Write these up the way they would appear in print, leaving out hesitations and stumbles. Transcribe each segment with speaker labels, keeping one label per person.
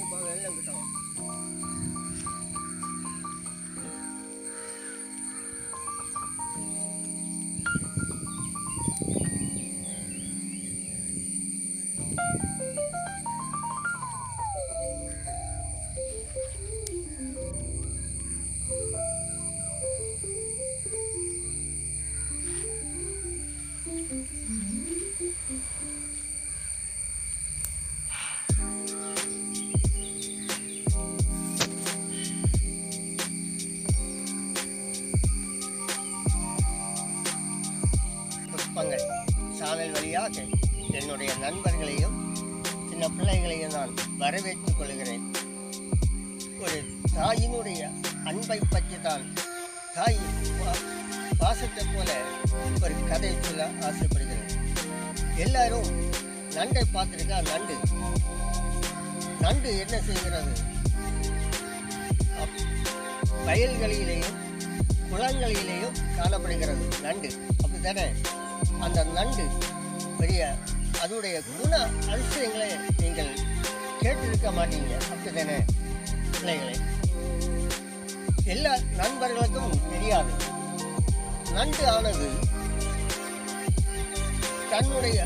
Speaker 1: இப்போ வெள்ளம் கிட்டோம். புஷ்பங்கள் சானல் வழியாக என்னுடைய நண்பர்களையும் சின்ன பிள்ளைகளையும் நான் வரவேற்றுக் கொள்கிறேன். ஒரு தாயினுடைய அன்பை பற்றி தான் தாய் பாசத்தை போல ஒரு கதை சொல்ல ஆசைப்படுகிறேன். எல்லாரும் நண்டை பார்த்துருக்கா? நண்டு என்ன செய்கிறது? வயல்களிலேயும் குளங்களிலேயும் காணப்படுகிறது நண்டு, அப்படித்தானே? அந்த நண்டு பெரிய அதனுடைய குண அதிசயங்களை நீங்கள் கேட்டிருக்க மாட்டீங்க, அப்படித்தானே பிள்ளைகளை? எல்லா நண்பர்களுக்கும் தெரியாது. நண்டு ஆனது தன்னுடைய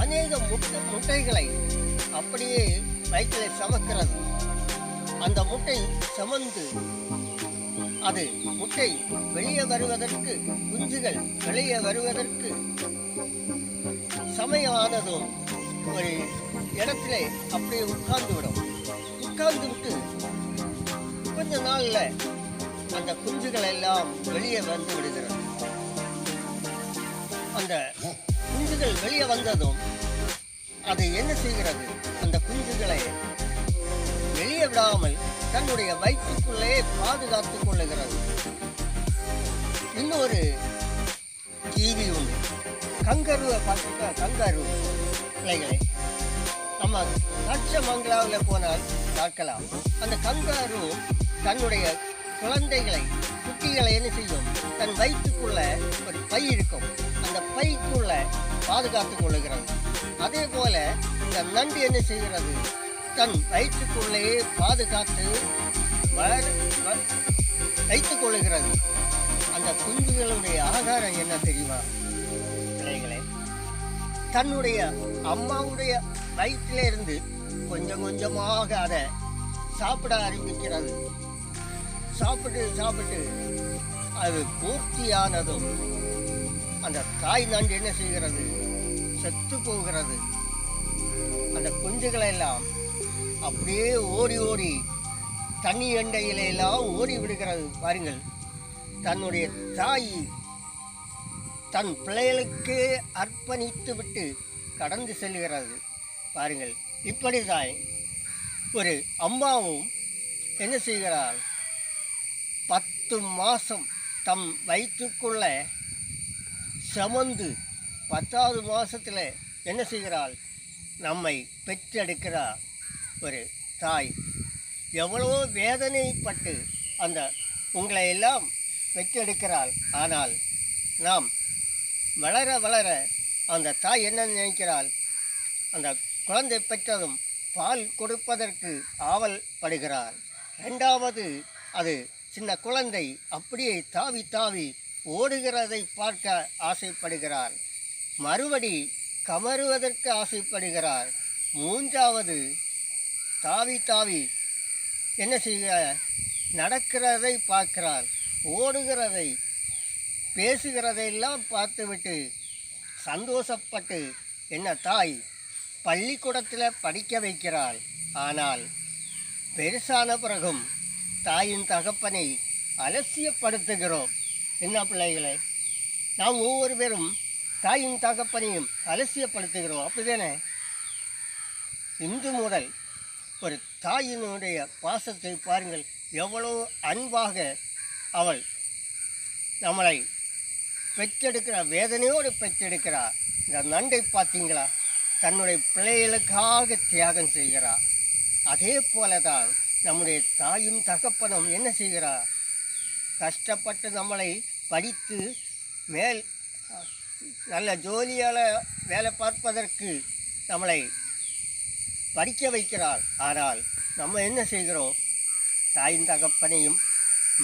Speaker 1: அநேக முட்டைகளை அப்படியே வயிற்றிலே சமக்கிறது. அந்த முட்டை சமந்து அது முட்டை வெளியே வருவதற்கு, குஞ்சுகள் வெளியே வருவதற்கு சமயமானதும் ஒரு இடத்திலே அப்படியே உட்கார்ந்து விட்டு கொஞ்ச நாள்ல அந்த குஞ்சுகள் எல்லாம் வெளியே வந்து விடுகிறது. அந்த குஞ்சுகள் வெளியே வந்ததும் அது என்ன செய்கிறது? அந்த குஞ்சுகளை வெளியே விடாமல் தன்னுடைய வயிற்றுக்குள்ளே பாதுகாத்துக் கொள்ளுகிறது. இன்னொரு ஜீவி உண்டு, கங்கருவை பார்த்துட்டா. கங்காரு பிள்ளைகளை நம்ம காட்சமங்கலாவில் போனால் பார்க்கலாம். அந்த கங்காரு தன்னுடைய குழந்தைகளை, குட்டிகளை என்ன செய்யும்? தன் வயிற்றுக்குள்ள ஒரு பை இருக்கும், அந்த பைக்குள்ள பாதுகாத்துக் கொள்ளுகிறது. அதே போல இந்த நண்டு என்ன செய்கிறது? தன் வயிற்றுக்குள்ளேயே பாதுகாத்து வைத்துக் கொள்ளுகிறது. அந்த குஞ்சுகளுடைய ஆகாரம் என்ன தெரியுமா பிள்ளைகளே? தன்னுடைய அம்மாவுடைய வயிற்றிலிருந்து கொஞ்சம் கொஞ்சமாக அதை சாப்பிட ஆரம்பிக்கிறது. சாப்பிட்டு அது பூர்த்தியானதும் அந்த தாய் நண்டு என்ன செய்கிறது? செத்து போகிறது. அந்த குஞ்சுகளை எல்லாம் அப்படியே ஓடி தண்ணி எண்டையிலெல்லாம் ஓடி விடுகிறது. பாருங்கள், தன்னுடைய தாய் தன் பிள்ளைகளுக்கே அர்ப்பணித்து விட்டு கடந்து செல்கிறது. பாருங்கள், இப்படிதான் ஒரு அம்மாவும் என்ன செய்கிறாள்? 10 மாதம் தம் வயிற்றுக்குள்ள சமந்து 10வது மாதத்தில் என்ன செய்கிறாள்? நம்மை பெற்றெடுக்கிறார் ஒரு தாய். எவ்வளோ வேதனைப்பட்டு அந்த உங்களை எல்லாம் பெற்றெடுக்கிறாள். ஆனால் நாம் வளர வளர அந்த தாய் என்ன நினைக்கிறாள்? அந்த குழந்தை பெற்றதும் பால் கொடுப்பதற்கு ஆவல் படுகிறாள். 2வது, அது சின்ன குழந்தை அப்படியே தாவி ஓடுகிறதை பார்க்க ஆசைப்படுகிறாள். மறுபடி கமருவதற்கு ஆசைப்படுகிறார். 3வது, தாவி என்ன செய்ய நடக்கிறதை பார்க்கிறார். ஓடுகிறதை, பேசுகிறதையெல்லாம் பார்த்துவிட்டு சந்தோஷப்பட்டு என்ன தாய் பள்ளிக்கூடத்தில் படிக்க வைக்கிறாள். ஆனால் பெருசான பிறகும் தாயின் தகப்பனை அலட்சியப்படுத்துகிறோம். என்ன பிள்ளைகளை? நாம் ஒவ்வொரு பேரும் தாயின் தகப்பனையும் அலட்சியப்படுத்துகிறோம், அப்படிதானே? இன்று முதல் ஒரு தாயினுடைய பாசத்தை பாருங்கள். எவ்வளோ அன்பாக அவள் நம்மளை பெற்றெடுக்கிறார், வேதனையோடு பெற்றெடுக்கிறார். இந்த நண்டை பார்த்தீங்களா? தன்னுடைய பிள்ளைகளுக்காக தியாகம் செய்கிறார். அதே போல தான் நம்முடைய தாயும் தகப்பனும் என்ன செய்கிறார்? கஷ்டப்பட்டு நம்மளை படித்து மேல் நல்ல ஜோலியால் வேலை பார்ப்பதற்கு நம்மளை படிக்க வைக்கிறாள். ஆனால் நம்ம என்ன செய்கிறோம்? தாயின் தகப்பனையும்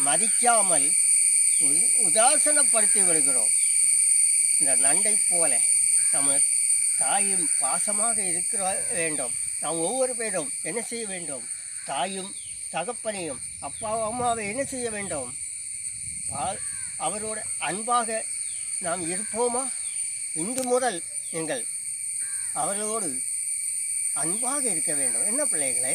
Speaker 1: மதிக்காமல் உதாசனப்படுத்தி விடுகிறோம். இந்த நண்டை போல நம்ம தாயும் பாசமாக இருக்கிற வேண்டும். நாம் ஒவ்வொரு பேரும் என்ன செய்ய வேண்டும்? தாயும் தகப்பனையும் அப்பா அம்மாவை என்ன செய்ய வேண்டும்? அவரோட அன்பாக நாம் இருப்போமா? இன்று முதல் நீங்கள் அவர்களோடு அன்பாக இருக்க வேண்டும். என்ன பிள்ளைகளே?